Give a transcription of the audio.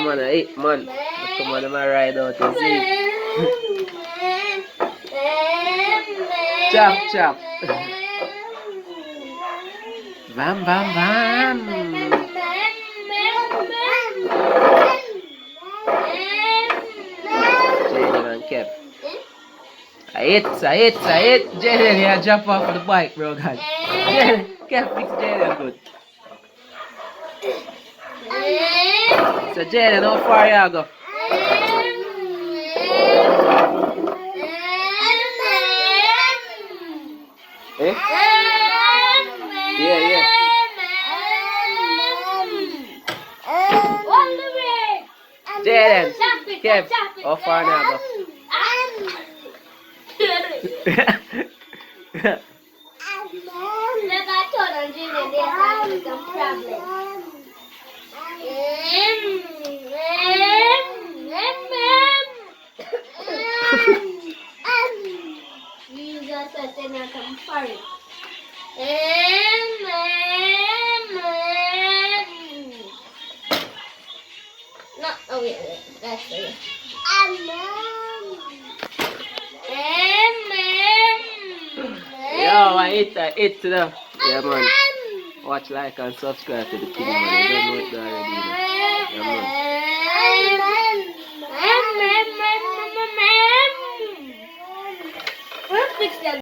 man, hey, man. Come on, I'm ride out, you see. Chop, chop. Bam, bam, bam. Jaden and Kev. I hit. Jaden, you jump off of the bike, bro, God. Jaden, Kev, fix Jaden good. So, Jaden, how far you go? Eh? Yeah. Jaden, Kev, how far now go? No, oh wait, that's it. Yo, I hit to them. Yeah, man. Watch, like, and subscribe to the channel, man. I don't know it already, you know. Yeah, man. Fix them.